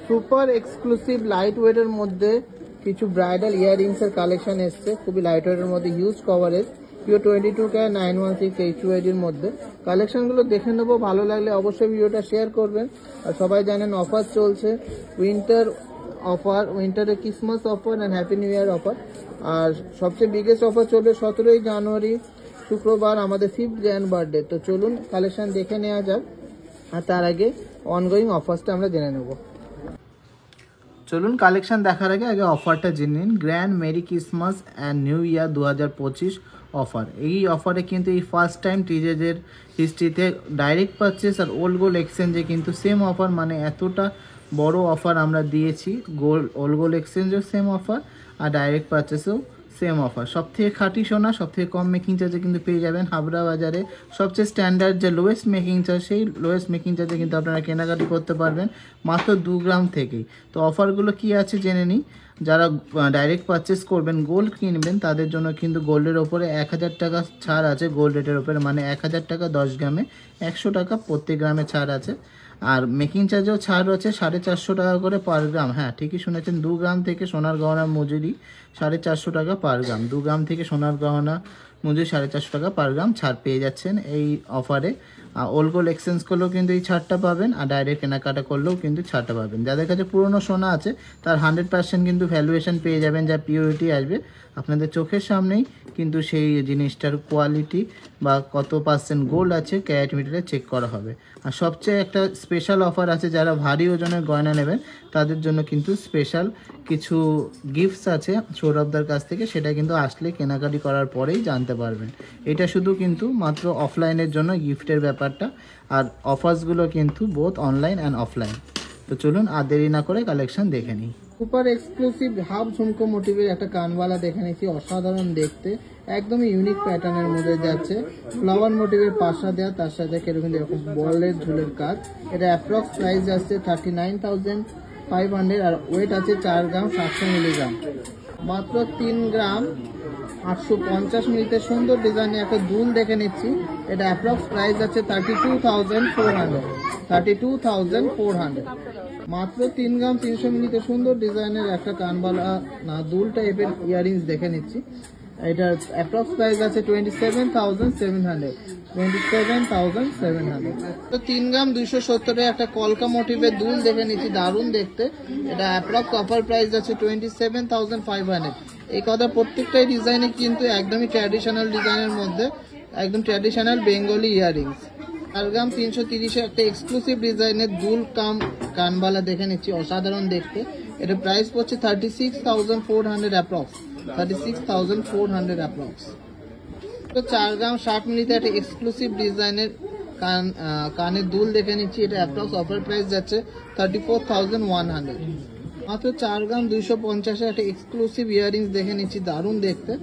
Super exclusive light ওয়েটের মধ্যে কিছু ব্রাইডাল ইয়াররিংস এর কালেকশন এসছে, খুবই লাইট ওয়েটের মধ্যে, huge coverage, pure 22K 916 HUID এর মধ্যে। কালেকশনগুলো দেখে নেবো, ভালো লাগলে অবশ্যই ভিডিওটা শেয়ার করবেন। আর সবাই জানেন অফার চলছে, উইন্টার অফার, উইন্টারে Christmas offer and happy new year offer. আর সবচেয়ে বিগেস্ট অফার চলবে 17ই জানুয়ারি শুক্রবার, আমাদের 5th jan বার্থডে। তো চলুন কালেকশন দেখে নেওয়া যাক, আর তার আগে অনগোয়িং অফার্সটা আমরা জেনে নেব। চলুন কালেকশন দেখার আগে অফারটা জেনে নিন। Grand merry Christmas and new year 2025 offer. এই অফারে কিন্তু এই ফার্স্ট টাইম টিজেজের হিস্ট্রিতে ডাইরেক্ট পারচেস আর ওল্ড গোল্ড এক্সচেঞ্জে কিন্তু সেম অফার, মানে এতটা বড় অফার আমরা দিয়েছি। ওল্ড গোল্ড এক্সচেঞ্জেও সেম অফার আর ডাইরেক্ট পারচেসেও সেম অফার। সবথেকে খাঁটি সোনা, সবথেকে কম মেকিং চার্জে কিন্তু পেয়ে যাবেন হাবড়া বাজারে। সবচেয়ে স্ট্যান্ডার্ড যে লোয়েস্ট মেকিং চার্জ, সেই লোয়েস্ট মেকিং চার্জে কিন্তু আপনারা কেনাকাটি করতে পারবেন মাত্র 2 গ্রাম থেকেই। তো অফারগুলো কি আছে জেনে নিই। যারা ডাইরেক্ট পারচেস করবেন, গোল্ড কিনবেন, তাদের জন্য কিন্তু গোল্ডের ওপরে 1000 টাকা ছাড় আছে। গোল্ড রেটের ওপরে মানে 1000 টাকা 10 গ্রামে 100 টাকা প্রত্যেক গ্রামে ছাড় আছে। আর মেকিং চার্জেও ছাড় রয়েছে 450 টাকা করে পার গ্রাম। হ্যাঁ, ঠিকই শুনেছেন, 2 গ্রাম থেকে সোনার গহনার মজুরি 450 টাকা পার গ্রাম। 2 গ্রাম থেকে সোনার গহনা মজুরি 450 টাকা পার গ্রাম ছাড় পেয়ে যাচ্ছেন এই অফারে। ওল্ড গোল্ড এক্সচেঞ্জ করলেও কিন্তু এই ছাড়টা পাবেন, আর ডাইরেক্ট কেনাকাটা করলেও কিন্তু ছাড়টা পাবেন। যাদের কাছে পুরনো সোনা আছে তার 100% কিন্তু ভ্যালুয়েশন পেয়ে যাবেন, যা পিওরিটি আসবে আপনাদের চোখের সামনেই। কিন্তু সেই জিনিসটার কোয়ালিটি বা কত পার্সেন্ট গোল্ড আছে ক্যারেট মিটারে চেক করা হবে। আর সবচেয়ে একটা স্পেশাল অফার আছে, যারা ভারী ওজনের গয়না নেবেন তাদের জন্য কিন্তু স্পেশাল কিছু গিফটস আছে সৌরভদার কাছ থেকে, সেটা কিন্তু আসলে কেনাকাটি করার পরেই জানতে পারবেন। এটা শুধু কিন্তু মাত্র অফলাইনের জন্য গিফটের ব্যাপারটা, আর অফার্সগুলো কিন্তু বোথ অনলাইন অ্যান্ড অফলাইন। তো চলুন আর দেরি না করে কালেকশন দেখে নিই। সুপার এক্সক্লুসিভ হাফ ঝুমকো মোটিভের একটা কানবালা দেখে নিচ্ছি, অসাধারণ দেখতে, একদমই ইউনিক প্যাটার্নের মধ্যে যাচ্ছে। ফ্লাওয়ার মোটিভের পাশা দেওয়া, তার সাথে এরকম বলের ঝুলের কাজ। এটা অ্যাপ্রক্স প্রাইস আসছে 39,500 আর ওয়েট আছে 4 গ্রাম 700 মিলিগ্রাম। মাত্র 3 গ্রাম 850 মিলিতে সুন্দর ডিজাইনের একটা দুল দেখে নিচ্ছি। এটা অ্যাপ্রক্স প্রাইস আছে 32,400। মাত্র 3 গ্রাম 300 মিলিতে সুন্দর ডিজাইনের একটা কানবালা না দুল টাইপের ইয়াররিংস দেখে নিচ্ছি। এটার অ্যাপ্রক্স প্রাইস আছে 27,700। তো 3 গ্রাম 270 একটা কলকা মোটিভের দুল দেখে নিচ্ছি, দারুণ দেখতে। এটা অ্যাপ্রক্স অফার প্রাইস আছে 27,500। এই কথা প্রত্যেকটাই ডিজাইনে কিন্তু একদমই ট্র্যাডিশনাল ডিজাইনের মধ্যে, একদম ট্র্যাডিশনাল বেঙ্গলি ইয়াররিংস। 4 গ্রাম 330 একটা এক্সক্লুসিভ ডিজাইনের দুল কাম কানবালা দেখে নিচ্ছি, অসাধারণ দেখতে। এটা প্রাইস পড়ছে 36,400 অ্যাপ্রক্স। 36,400 অ্যাপ্রক্স। তো 4 গ্রাম 60 মিলিতে একটা এক্সক্লুসিভ ডিজাইনের কানের দুল দেখে নিচ্ছি। এটা অ্যাপ্রক্স অফার প্রাইস যাচ্ছে 34,100। মাত্র 4 গ্রাম 250 একটা এক্সক্লুসিভ ইয়াররিংস দেখে নিচ্ছি, দারুণ দেখতে।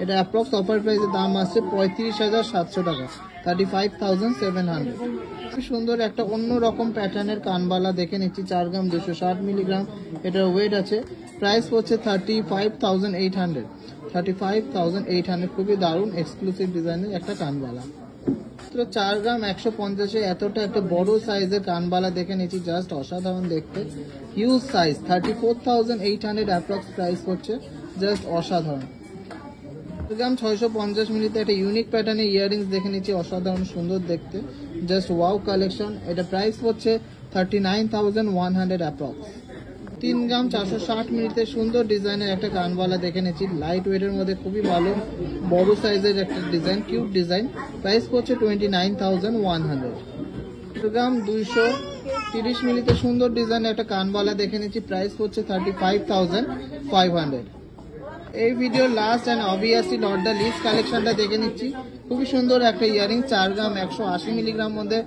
এটা অ্যাপ্রক্স অফার প্রাইসের দাম আসছে 35,700 টাকা, 35,700। খুব সুন্দর একটা অন্য রকম প্যাটার্নের কানবালা দেখে নিচ্ছি, 4 গ্রাম 260 মিলিগ্রাম। এটার ওয়েট আছে, প্রাইস পড়ছে 35,800। 35,800 খুবই দারুণ এক্সক্লুসিভ ডিজাইনের একটা কানবালা। 4 গ্রাম 150 এতটা একটা বড় সাইজের কানবালা দেখে নিচ্ছি, জাস্ট অসাধারণ দেখতে, হিউজ সাইজ। 34,800 অ্যাপ্রক্স প্রাইস হচ্ছে, জাস্ট অসাধারণ। 4 গ্রাম 650 মিলিতে একটা ইউনিক প্যাটার্নের ইয়াররিংস দেখে নিচ্ছি, অসাধারণ সুন্দর দেখতে, জাস্ট ওয়াও কালেকশন। এটা প্রাইস হচ্ছে 39,100 অ্যাপ্রক্স। 3 গ্রাম 460 মিলিতে সুন্দর ডিজাইনের একটা কানবালা দেখে নিচ্ছি, লাইট ওয়েটের মধ্যে খুবই ভালো বড় সাইজের একটা ডিজাইন, কিউট ডিজাইন। প্রাইস পড়ছে 29,100। 4 গ্রাম 230 মিলিতে সুন্দর ডিজাইনের একটা কানবালা দেখে নিচ্ছি, প্রাইস পড়ছে 35,500। এই video last and obviously not the least কালেকশনটা দেখে নিচ্ছি। খুবই সুন্দর একটা ইয়ারিং, 4 গ্রাম 180 মিলিগ্রাম মধ্যে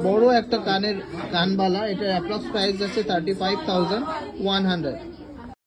বড় একটা কানের কানবালা। এটা অ্যাপ্রক্স প্রাইস আছে 35,100।